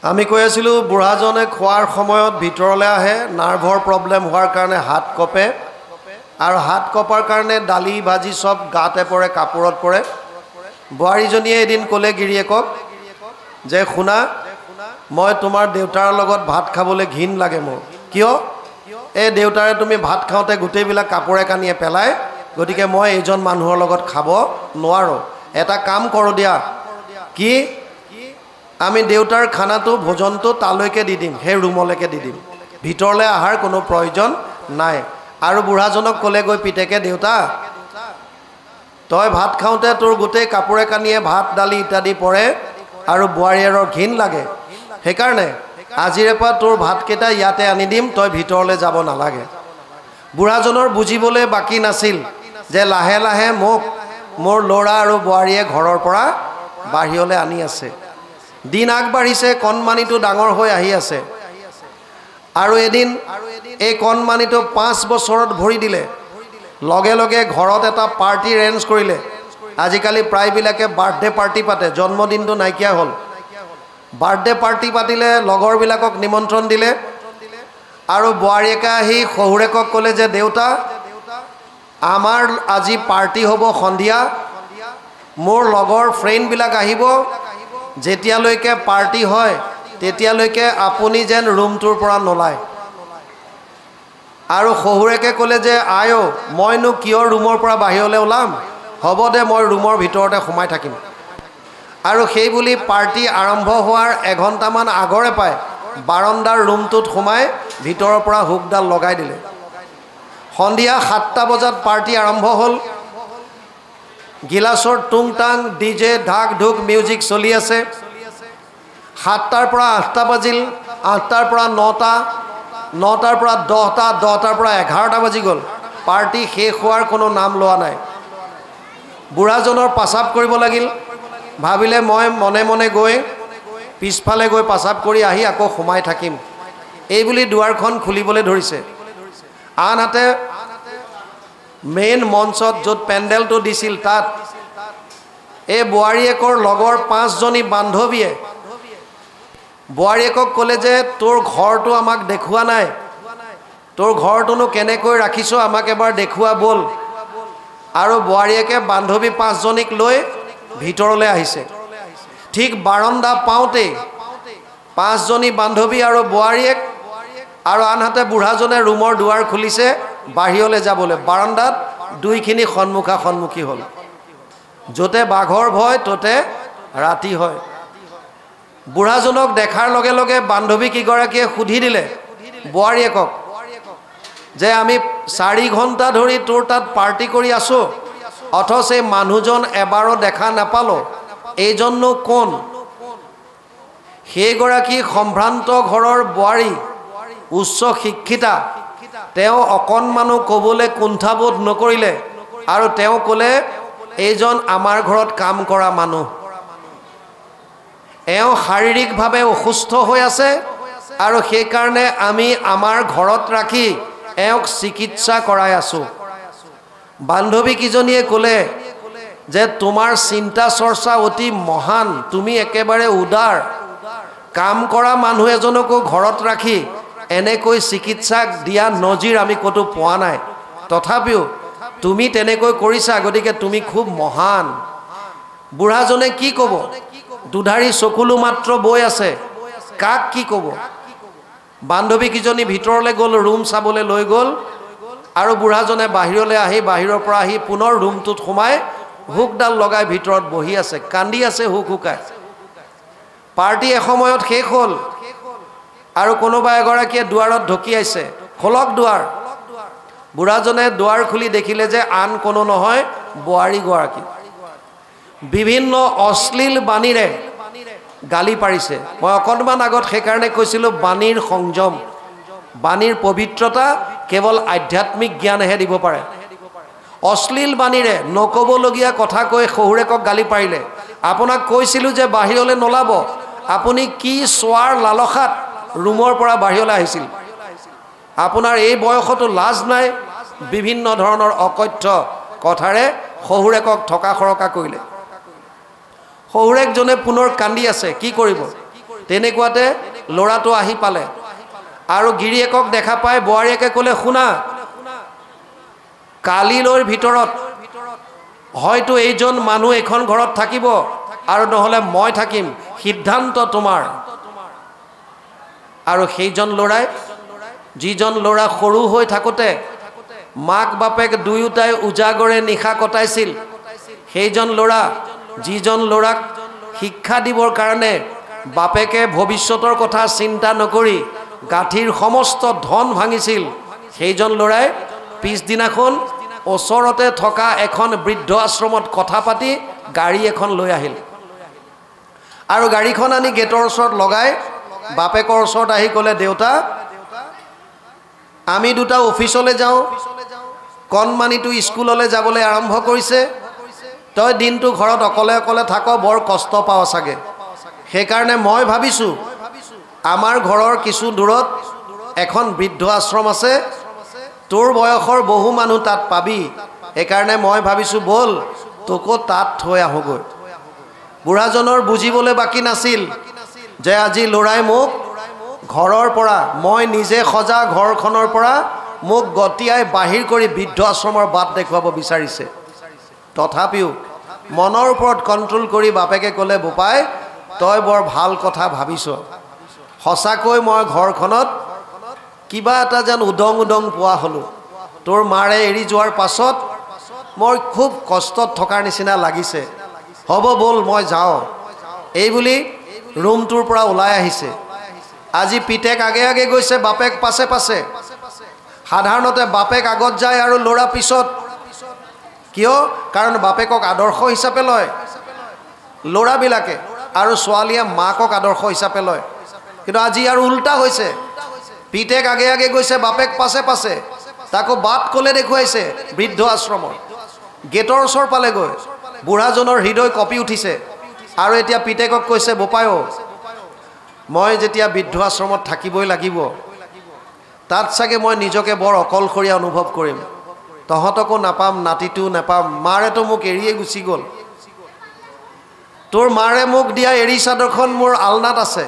আমি কৈ আছিলোঁ বুঢ়াজনে খোৱাৰ সময়ত ভিতৰলৈ আহে, নাৰ্ভৰ প্ৰব্লেম হোৱাৰ কাৰণে হাত কপে, আৰু হাত কপাৰ কাৰণে দালি ভাজি চব গাতে পৰে, কাপোৰত পৰে। বোৱাৰীজনীয়ে এদিন ক'লে গিৰিয়েকক যে শুনা, মই তোমাৰ দেউতাৰ লগত ভাত খাবলৈ ঘিণ লাগে মোৰ। কিয়? এই দেউতাৰে তুমি ভাত খাওঁতে গোটেইবিলাক কাপোৰে কানিয়ে পেলায়, গতিকে মই এইজন মানুহৰ লগত খাব নোৱাৰোঁ। এটা কাম কৰোঁ দিয়া, কি আমি দেউতাৰ খানাটো ভোজনটো তালৈকে দি দিম, সেই ৰুমলৈকে দি দিম, ভিতৰলৈ অহাৰ কোনো প্ৰয়োজন নাই। আৰু বুঢ়াজনক ক'লে গৈ পিতেকে, দেউতা তই ভাত খাওঁতে তোৰ গোটেই কাপোৰে কানিয়ে ভাত দালি ইত্যাদি পৰে আৰু বোৱাৰীয়েৰৰ ঘিণ লাগে, সেইকাৰণে আজিৰে পৰা তোৰ ভাতকেইটা ইয়াতে আনি দিম, তই ভিতৰলৈ যাব নালাগে। বুঢ়াজনৰ বুজিবলৈ বাকী নাছিল যে লাহে লাহে মোক মোৰ ল'ৰা আৰু বোৱাৰীয়ে ঘৰৰ পৰা বাহিৰলৈ আনি আছে। দিন আগবাঢ়িছে, কণমানিটো ডাঙৰ হৈ আহি আছে, আৰু এদিন এই কণমানিটো 5 বছৰত ভৰি দিলে। লগে লগে ঘৰত এটা পাৰ্টি এৰেঞ্জ কৰিলে। আজিকালি প্ৰায়বিলাকে বাৰ্থডে পাৰ্টি পাতে, জন্মদিনটো নাইকিয়া হ'ল। বাৰ্থডে পাৰ্টি পাতিলে, লগৰবিলাকক নিমন্ত্ৰণ দিলে, আৰু বোৱাৰীয়েকে আহি শহুৰেকক ক'লে যে দেউতা আমাৰ আজি পাৰ্টি হ'ব সন্ধিয়া, মোৰ লগৰ ফ্ৰেণ্ডবিলাক আহিব, যেতিয়ালৈকে পাৰ্টি হয় তেতিয়ালৈকে আপুনি যেন ৰুমটোৰ পৰা নোলায়। আৰু শহুৰেকে ক'লে যে আয়ো মইনো কিয় ৰুমৰ পৰা বাহিৰলৈ ওলাম, হ'ব দে মই ৰুমৰ ভিতৰতে সোমাই থাকিম। আৰু সেই বুলি পাৰ্টি আৰম্ভ হোৱাৰ এঘণ্টামান আগৰে পায় বাৰণ্ডাৰ ৰুমটোত সোমাই ভিতৰৰ পৰা হুকডাল লগাই দিলে। সন্ধিয়া 7টা বজাত পাৰ্টি আৰম্ভ হ'ল। গিলাচৰ টুং টাং, ডিজে, ঢাক ঢোক, মিউজিক চলি আছে। 7টাৰ পৰা 8টা বাজিল, 8টাৰ পৰা 9টা, 9টাৰ পৰা 10টা, 10টাৰ পৰা 11টা বাজি গ'ল। পাৰ্টি শেষ হোৱাৰ কোনো নাম লোৱা নাই। বুঢ়াজনৰ পাচাব কৰিব লাগিল, ভাবিলে মই মনে মনে গৈ পিছফালে গৈ পাচাব কৰি আহি আকৌ সোমাই থাকিম, এই বুলি দুৱাৰখন খুলিবলৈ ধৰিছে। আনহাতে মেইন মঞ্চত য'ত পেণ্ডেলটো দিছিল তাত এই বোৱাৰীয়েকৰ লগৰ 5জনী বান্ধৱীয়ে বোৱাৰীয়েকক ক'লে যে তোৰ ঘৰটো আমাক দেখুওৱা নাই, তোৰ ঘৰটোনো কেনেকৈ ৰাখিছ আমাক এবাৰ দেখুওৱা ব'ল। আৰু বোৱাৰীয়েকে বান্ধৱী 5জনীক লৈ ভিতৰলৈ আহিছে। ঠিক বাৰণ্ডা পাওঁতেই 5জনী বান্ধৱী আৰু বোৱাৰীয়েক আৰু আনহাতে বুঢ়াজনে ৰুমৰ দুৱাৰ খুলিছে বাহিৰলৈ যাবলৈ। বাৰণ্ডাত দুইখিনি সন্মুখা সন্মুখী হ'ল। য'তে বাঘৰ ভয় ত'তে ৰাতি হয়। বুঢ়াজনক দেখাৰ লগে লগে বান্ধৱী কেইগৰাকীয়ে সুধি দিলে বোৱাৰীয়েকক যে আমি 4 ঘণ্টা ধৰি তোৰ তাত পাৰ্টি কৰি আছোঁ, অথচ এই মানুহজন এবাৰো দেখা নাপালোঁ, এইজননো কোন? সেইগৰাকী সম্ভ্ৰান্ত ঘৰৰ বোৱাৰী, উচ্চ শিক্ষিতা। তেওঁ অকণমানো ক'বলৈ কুণ্ঠাবোধ নকৰিলে, আৰু তেওঁ ক'লে এইজন আমাৰ ঘৰত কাম কৰা মানুহ, এওঁ শাৰীৰিকভাৱে অসুস্থ হৈ আছে, আৰু সেইকাৰণে আমি আমাৰ ঘৰত ৰাখি এওঁক চিকিৎসা কৰাই আছোঁ। বান্ধৱীকেইজনীয়ে ক'লে যে তোমাৰ চিন্তা চৰ্চা অতি মহান, তুমি একেবাৰে উদাৰ, কাম কৰা মানুহ এজনকো ঘৰত ৰাখি এনেকৈ চিকিৎসা দিয়া নজিৰ আমি ক'তো পোৱা নাই, তথাপিও তুমি তেনেকৈ কৰিছা, গতিকে তুমি খুব মহান। বুঢ়াজনে কি ক'ব? দুধাৰি চকুলো মাত্ৰ বৈ আছে, কাক কি ক'ব? বান্ধৱীকেইজনী ভিতৰলৈ গ'ল, ৰুম চাবলৈ লৈ গ'ল, আৰু বুঢ়াজনে বাহিৰলৈ আহি বাহিৰৰ পৰা আহি পুনৰ ৰুমটোত সোমাই হুকডাল লগাই ভিতৰত বহি আছে, কান্দি আছে হুক হুকাই। পাৰ্টি এসময়ত শেষ হ'ল, আৰু কোনোবা এগৰাকীয়ে দুৱাৰত ঢকিয়াইছে, খোলক দুৱাৰ। বুঢ়াজনে দুৱাৰ খুলি দেখিলে যে আন কোনো নহয়, বোৱাৰীগৰাকী। বিভিন্ন অশ্লীল বাণীৰে গালি পাৰিছে। মই অকণমান আগত সেইকাৰণে কৈছিলোঁ বাণীৰ সংযম, বাণীৰ পবিত্ৰতা কেৱল আধ্যাত্মিক জ্ঞানেহে দিব পাৰে। অশ্লীল বাণীৰে নক'বলগীয়া কথা কৈ শহুৰেকক গালি পাৰিলে। আপোনাক কৈছিলোঁ যে বাহিৰলৈ নোলাব, আপুনি কি চোৱাৰ লালসাত ৰুমৰ পৰা বাহিৰলৈ আহিছিল? আপোনাৰ এই বয়সতো লাজ নাই? বিভিন্ন ধৰণৰ অকথ্য কথাৰে শহুৰেকক থকা সৰকা কৰিলে। শহুৰেকজনে পুনৰ কান্দি আছে, কি কৰিব? তেনেকুৱাতে ল'ৰাটো আহি পালে আৰু গিৰিয়েকক দেখা পাই বোৱাৰীয়েকে ক'লে, শুনা, কালিলৈৰ ভিতৰত হয়তো এইজন মানুহ এখন ঘৰত থাকিব আৰু নহ'লে মই থাকিম, সিদ্ধান্ত তোমাৰ। আৰু সেইজন ল'ৰাই, যিজন ল'ৰা সৰু হৈ থাকোঁতে মাক বাপেক দুয়োটাই উজাগৰে নিশা কটাইছিল, সেইজন ল'ৰা, যিজন ল'ৰাক শিক্ষা দিবৰ কাৰণে বাপেকে ভৱিষ্যতৰ কথা চিন্তা নকৰি গাঁঠিৰ সমস্ত ধন ভাঙিছিল, সেইজন ল'ৰাই পিছদিনাখন ওচৰতে থকা এখন বৃদ্ধ আশ্ৰমত কথা পাতি গাড়ী এখন লৈ আহিল আৰু গাড়ীখন আনি গেটৰ ওচৰত লগাই বাপেকৰ ওচৰত আহি ক'লে, দেউতা, আমি দুটা অফিচলৈ যাওঁ, কণমানিটো স্কুললৈ যাবলৈ আৰম্ভ কৰিছে, তই দিনটো ঘৰত অকলে অকলে থাক, বৰ কষ্ট পাৱ চাগে, সেইকাৰণে মই ভাবিছোঁ আমাৰ ঘৰৰ কিছু দূৰত এখন বৃদ্ধ আশ্ৰম আছে, তোৰ বয়সৰ বহু মানুহ তাত পাবি, সেইকাৰণে মই ভাবিছোঁ ব'ল তোকো তাত থৈ আহোঁগৈ। বুঢ়াজনৰ বুজিবলৈ বাকী নাছিল যে আজি ল'ৰাই মোক ঘৰৰ পৰা, মই নিজে সজা ঘৰখনৰ পৰা মোক গতিয়াই বাহিৰ কৰি বৃদ্ধ আশ্ৰমৰ বাট দেখুৱাব বিচাৰিছে। তথাপিও মনৰ ওপৰত কণ্ট্ৰল কৰি বাপেকে ক'লে, বোপাই, তই বৰ ভাল কথা ভাবিছ, সঁচাকৈ মই ঘৰখনত কিবা এটা যেন উদং উদং পোৱা হ'লোঁ, তোৰ মাৰে এৰি যোৱাৰ পাছত মই খুব কষ্টত থকাৰ নিচিনা লাগিছে, হ'ব ব'ল মই যাওঁ। এইবুলি ৰুমটোৰ পৰা ওলাই আহিছে। আজি পিতেক আগে আগে গৈছে, বাপেক পাছে পাছে। সাধাৰণতে বাপেক আগত যায় আৰু ল'ৰা পিছত। কিয়? কাৰণ বাপেকক আদৰ্শ হিচাপে লয় ল'ৰাবিলাকে, আৰু ছোৱালীয়ে মাকক আদৰ্শ হিচাপে লয়। কিন্তু আজি আৰু উল্টা হৈছে, পিতেক আগে আগে গৈছে, বাপেক পাছে পাছে। তাকো বাট ক'লে দেখুৱাইছে বৃদ্ধ আশ্ৰমৰ। গেটৰ ওচৰ পালেগৈ, বুঢ়াজনৰ হৃদয় কঁপি উঠিছে আৰু এতিয়া পিতেকক কৈছে, বোপাইও, মই যেতিয়া বৃদ্ধ আশ্ৰমত থাকিবই লাগিব, তাত চাগে মই নিজকে বৰ অকলশৰীয়া অনুভৱ কৰিম, তহঁতকো নাপাম, নাতিটোও নাপাম, মাৰেতো মোক এৰিয়ে গুচি গ'ল, তোৰ মাৰে মোক দিয়া এৰী চাদৰখন মোৰ আলনাত আছে,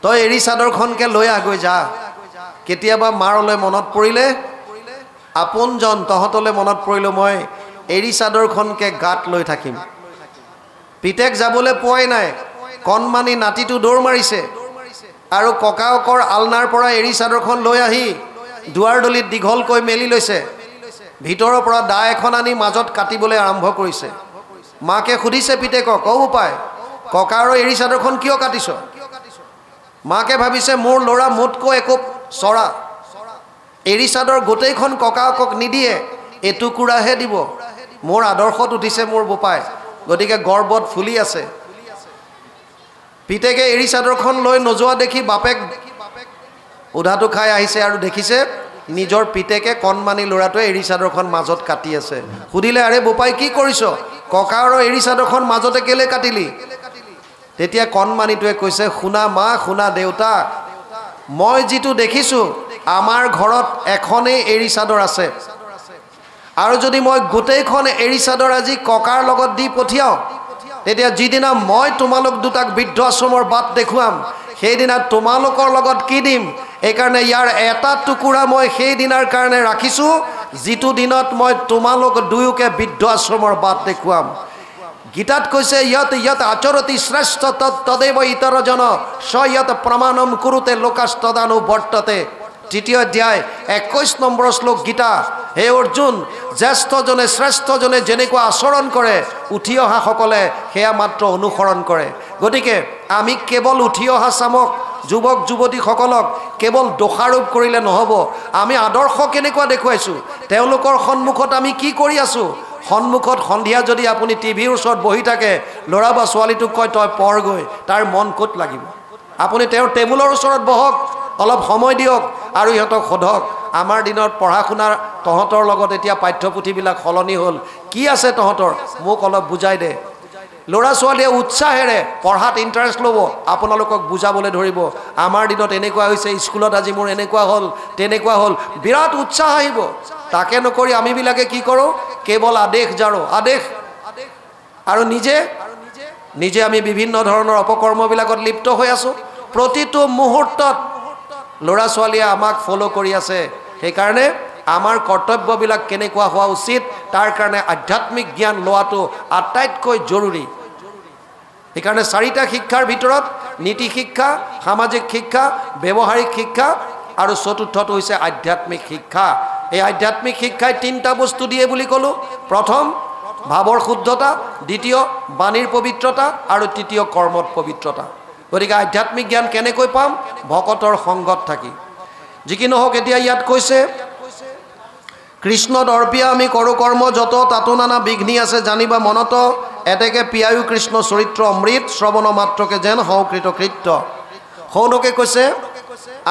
তই এৰী চাদৰখনকে লৈ আহগৈ যা। কেতিয়াবা মাৰলৈ মনত পৰিলে, আপোনজন তহঁতলৈ মনত পৰিলে মই এৰী চাদৰখনকে গাত লৈ থাকিম। পিতেক যাবলৈ পোৱাই নাই, কণমানি নাতিটো দৌৰ মাৰিছে আৰু ককাকৰ আলনাৰ পৰা এৰী চাদৰখন লৈ আহি দুৱাৰদলিত দীঘলকৈ মেলি লৈছে। ভিতৰৰ পৰা দা এখন আনি মাজত কাটিবলৈ আৰম্ভ কৰিছে। মাকে সুধিছে পিতেকক, অ বোপাই, ককাৰ এৰী চাদৰখন কিয় কাটিছ? মাকে ভাবিছে মোৰ ল'ৰা মোতকৈ একো চৰা, এৰী চাদৰ গোটেইখন ককাকক নিদিয়ে, এটুকুৰাহে দিব। মোৰ আদৰ্শত উঠিছে মোৰ বোপাই, গতিকে গৰ্বত ফুলি আছে। পিতেকে এৰী চাদৰখন লৈ নোযোৱা দেখি বাপেক উধাটো খাই আহিছে আৰু দেখিছে নিজৰ পিতেকে কণমানি ল'ৰাটোৱে এৰী চাদৰখন মাজত কাটি আছে। সুধিলে, আৰে বোপাই কি কৰিছ? ককাৰ এৰী চাদৰখন মাজতে কেলে কাটিলি? তেতিয়া কণমানিটোৱে কৈছে, শুনা মা, শুনা দেউতা, মই যিটো দেখিছোঁ আমাৰ ঘৰত এখনেই এৰী চাদৰ আছে, আৰু যদি মই গোটেইখন এৰী চাদৰ আজি ককাৰ লগত দি পঠিয়াওঁ, তেতিয়া যিদিনা মই তোমালোক দুটাক বৃদ্ধ আশ্ৰমৰ বাট দেখুৱাম, সেইদিনা তোমালোকৰ লগত কি দিম? এইকাৰণে ইয়াৰ এটা টুকুৰা মই সেইদিনাৰ কাৰণে ৰাখিছোঁ, যিটো দিনত মই তোমালোক দুয়োকে বৃদ্ধ আশ্ৰমৰ বাট দেখুৱাম। গীতাত কৈছে, ইয়ত ইয়ত আচৰতি শ্ৰেষ্ঠ তদেৱ ইতৰজন স ইয়ত প্ৰমাণম কুৰুতে লোকাস্তদানু বৰ্ততে। তৃতীয় অধ্যায় 21 নম্বৰ শ্লোক গীতা। হে অৰ্জুন, জ্যেষ্ঠজনে শ্ৰেষ্ঠজনে যেনেকুৱা আচৰণ কৰে উঠি অহাসকলে সেয়া মাত্ৰ অনুসৰণ কৰে। গতিকে আমি কেৱল উঠি অহা চামক যুৱক যুৱতীসকলক কেৱল দোষাৰোপ কৰিলে নহ'ব। আমি আদৰ্শ কেনেকুৱা দেখুৱাইছোঁ, তেওঁলোকৰ সন্মুখত আমি কি কৰি আছোঁ। সন্মুখত সন্ধিয়া যদি আপুনি টিভিৰ ওচৰত বহি থাকে, ল'ৰা বা ছোৱালীটোক কয় তই পঢ়গৈ, তাৰ মন ক'ত লাগিব? আপুনি তেওঁৰ টেবুলৰ ওচৰত বহক, অলপ সময় দিয়ক আৰু ইহঁতক সোধক, আমাৰ দিনত পঢ়া শুনাৰ তহঁতৰ লগত এতিয়া পাঠ্যপুথিবিলাক সলনি হ'ল, কি আছে তহঁতৰ, মোক অলপ বুজাই দে। ল'ৰা ছোৱালীয়ে উৎসাহেৰে পঢ়াত ইণ্টাৰেষ্ট ল'ব, আপোনালোকক বুজাবলৈ ধৰিব। আমাৰ দিনত এনেকুৱা হৈছে, স্কুলত আজি মোৰ এনেকুৱা হ'ল তেনেকুৱা হ'ল, বিৰাট উৎসাহ আহিব। তাকে নকৰি আমিবিলাকে কি কৰোঁ, কেৱল আদেশ জাৰোঁ, আদেশ, আৰু নিজে নিজে আমি বিভিন্ন ধৰণৰ অপকৰ্মবিলাকত লিপ্ত হৈ আছোঁ প্ৰতিটো মুহূৰ্তত ল'ৰা ছোৱালীয়ে আমাক ফ'ল' কৰি আছে সেইকাৰণে আমাৰ কৰ্তব্যবিলাক কেনেকুৱা হোৱা উচিত তাৰ কাৰণে আধ্যাত্মিক জ্ঞান লোৱাটো আটাইতকৈ জৰুৰী সেইকাৰণে চাৰিটা শিক্ষাৰ ভিতৰত নীতি শিক্ষা সামাজিক শিক্ষা ব্যৱহাৰিক শিক্ষা আৰু চতুৰ্থটো হৈছে আধ্যাত্মিক শিক্ষা এই আধ্যাত্মিক শিক্ষাই তিনিটা বস্তু দিয়ে বুলি ক'লোঁ প্ৰথম ভাৱৰ শুদ্ধতা দ্বিতীয় বাণীৰ পবিত্ৰতা আৰু তৃতীয় কৰ্মত পবিত্ৰতা গতিকে আধ্যাত্মিক জ্ঞান কেনেকৈ পাম ভকতৰ সংগত থাকি যি কি নহওক এতিয়া ইয়াত কৈছে কৃষ্ণত অৰ্পিয়া আমি কৰোঁ কৰ্ম যত তাতো নানা বিঘ্নি আছে জানিবা মনত এতেকে পিয়ায়ো কৃষ্ণ চৰিত্ৰ অমৃত শ্ৰৱণ মাত্ৰকে যেন সংকৃত কৃত্য সৌনকে কৈছে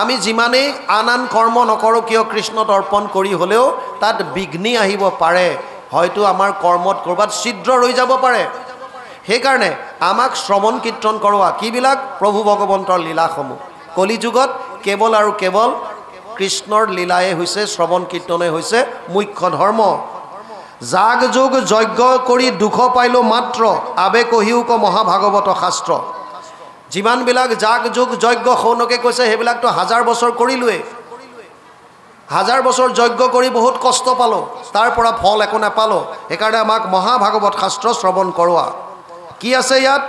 আমি যিমানেই আন কৰ্ম নকৰোঁ কিয় কৃষ্ণত অৰ্পণ কৰি হ'লেও তাত বিঘ্নি আহিব পাৰে হয়তো আমাৰ কৰ্মত ক'ৰবাত ছিদ্ৰ ৰৈ যাব পাৰে সেইকাৰণে আমাক শ্ৰৱণ কীৰ্তন কৰোৱা কিবিলাক প্ৰভু ভগৱন্তৰ লীলাসমূহ কলিযুগত কেৱল আৰু কেৱল কৃষ্ণৰ লীলাই হৈছে শ্ৰৱণ কীৰ্তনে হৈছে মুখ্য ধৰ্ম জাগ যোগ যজ্ঞ কৰি দুখ পাইলো মাত্ৰ আবে কহিউক মহাভাগৱত শাস্ত্ৰ যিমানবিলাক জাগ যোগ যজ্ঞ সৌনকে কৈছে সেইবিলাকতো হাজাৰ বছৰ কৰিলোৱে হাজাৰ বছৰ যজ্ঞ কৰি বহুত কষ্ট পালোঁ তাৰ পৰা ফল একো নাপালোঁ সেইকাৰণে আমাক মহাভাগৱত শাস্ত্ৰ শ্ৰৱণ কৰোৱা কি আছে ইয়াত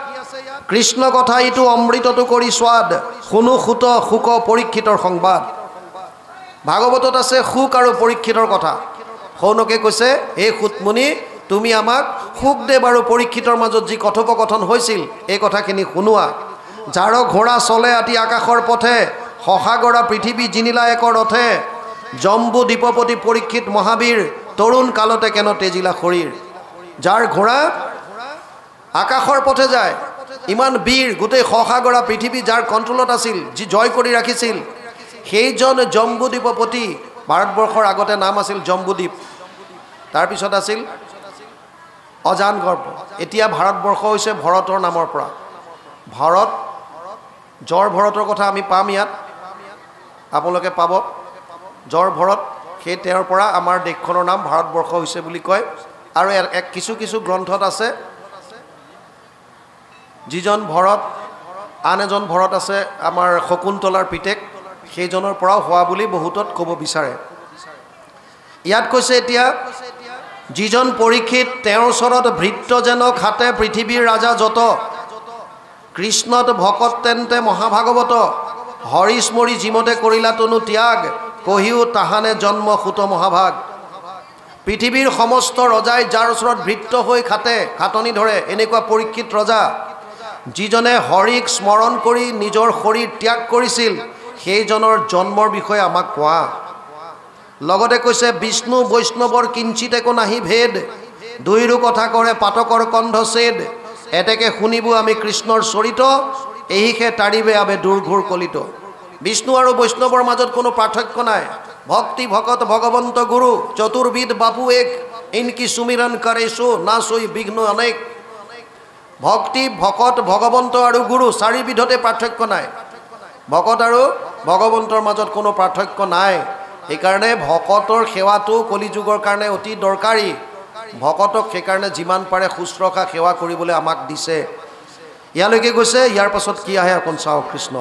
কৃষ্ণ কথা ইটো অমৃতটো কৰি স্বাদ শুনো সুত সুক পৰীক্ষিতৰ সংবাদ ভাগৱতত আছে সুখ আৰু পৰীক্ষিতৰ কথা সৌনকে কৈছে হে সুতমুনি তুমি আমাক সুখদেৱ আৰু পৰীক্ষিতৰ মাজত যি কথোপকথন হৈছিল এই কথাখিনি শুনোৱা যাৰ ঘোঁৰা চলে আতি আকাশৰ পথে শশাগৰা পৃথিৱী জিনিলা একৰ ৰথে জম্বু দীপপতি পৰীক্ষিত মহাবীৰ তৰুণ কালতে কেন তেজিলা শৰীৰ যাৰ ঘোঁৰা আকাশৰ পথে যায় ইমান বীৰ গোটেই শশাগৰা পৃথিৱী যাৰ কণ্ট্ৰলত আছিল যি জয় কৰি ৰাখিছিল সেইজন জম্বুদ্বীপপতি ভাৰতবৰ্ষৰ আগতে নাম আছিল জম্বুদ্বীপ তাৰপিছত আছিল অজান গৰ্ভ এতিয়া ভাৰতবৰ্ষ হৈছে ভৰতৰ নামৰ পৰা ভাৰত জৰ ভৰতৰ কথা আমি পাম ইয়াত আপোনালোকে পাব জৰ ভৰত সেই তেওঁৰ পৰা আমাৰ দেশখনৰ নাম ভাৰতবৰ্ষ হৈছে বুলি কয় আৰু কিছু কিছু গ্ৰন্থত আছে যিজন ভৰত আন এজন ভৰত আছে আমাৰ শকুন্তলাৰ পিতেক সেইজনৰ পৰাও হোৱা বুলি বহুতত ক'ব বিচাৰে ইয়াত কৈছে এতিয়া যিজন পৰীক্ষিত তেওঁৰ ওচৰত ভৃত্য যেন খাতে পৃথিৱীৰ ৰাজা যত কৃষ্ণত ভকত তেন্তে মহাভাগৱত হৰিস্মৰি জিমতে কৰিলা তনু ত্যাগ কহিও তাহানে জন্ম সুত মহাভাগ পৃথিৱীৰ সমস্ত ৰজাই যাৰ ওচৰত ভৃত্য হৈ খাতে খাটনি ধৰে এনেকুৱা পৰীক্ষিত ৰজা যিজনে হৰিক স্মৰণ কৰি নিজৰ শৰীৰ ত্যাগ কৰিছিল সেইজনৰ জন্মৰ বিষয়ে আমাক কোৱা লগতে কৈছে বিষ্ণু বৈষ্ণৱৰ কিঞ্চিত একো নাহি ভেদ দুইৰো কথা কৰে পাতকৰ কণ্ঠ ছেদ এতেকে শুনিব আমি কৃষ্ণৰ চৰিত এহিকে তাৰিবে আবে দুৰ্ঘোৰ কলিত বিষ্ণু আৰু বৈষ্ণৱৰ মাজত কোনো পাৰ্থক্য নাই ভক্তি ভকত ভগৱন্ত গুৰু চতুৰ্বিদ বাপু এক ইনকি সুমিৰণ কৰেছো না সৈ বিঘ্ন অনেক ভক্তি ভকত ভগৱন্ত আৰু গুৰু চাৰিবিধতে পাৰ্থক্য নাই ভকত আৰু ভগৱন্তৰ মাজত কোনো পাৰ্থক্য নাই সেইকাৰণে ভকতৰ সেৱাটো কলিযুগৰ কাৰণে অতি দৰকাৰী ভকতক সেইকাৰণে যিমান পাৰে শুশ্ৰূষা সেৱা কৰিবলৈ আমাক দিছে ইয়ালৈকে গৈছে ইয়াৰ পাছত কি আহে অকণ চাওক কৃষ্ণ